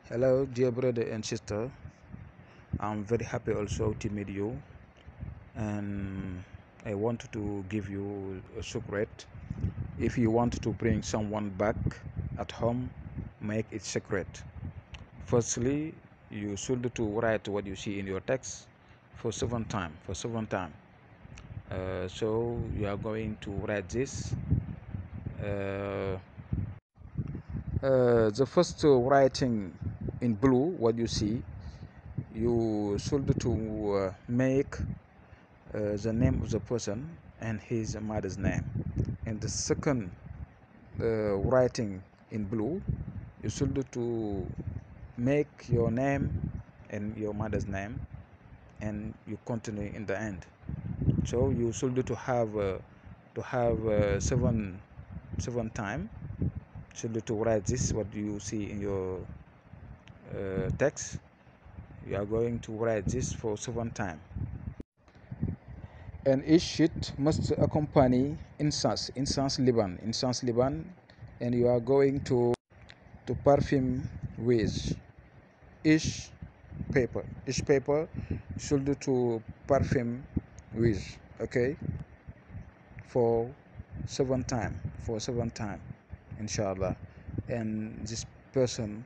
Hello dear brother and sister, I'm very happy also to meet you, and I want to give you a secret. If you want to bring someone back at home, make it secret. Firstly, you should to write what you see in your text for 7 times. So you are going to write this. uh, the first writing in blue, what you see, you should to make the name of the person and his mother's name. And the second writing in blue, you should to make your name and your mother's name, and you continue in the end. So you should to have seven time should to write this what you see in your text. You are going to write this for 7 times, and each sheet must accompany incense Liban, and you are going to perfume with each paper should to perfume with, okay, for 7 time, inshallah. And this person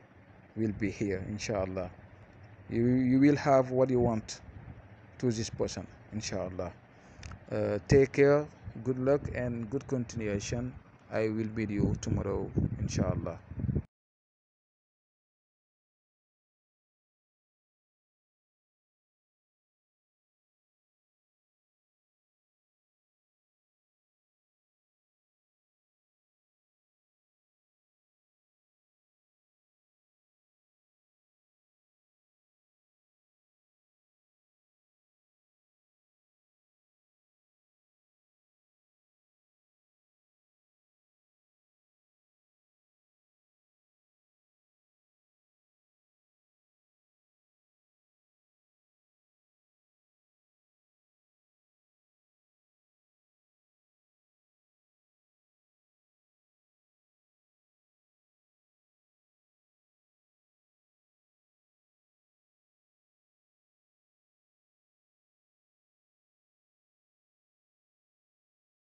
will be here, inshallah. You will have what you want to this person, inshallah. Take care, good luck and good continuation. I will meet you tomorrow, inshallah.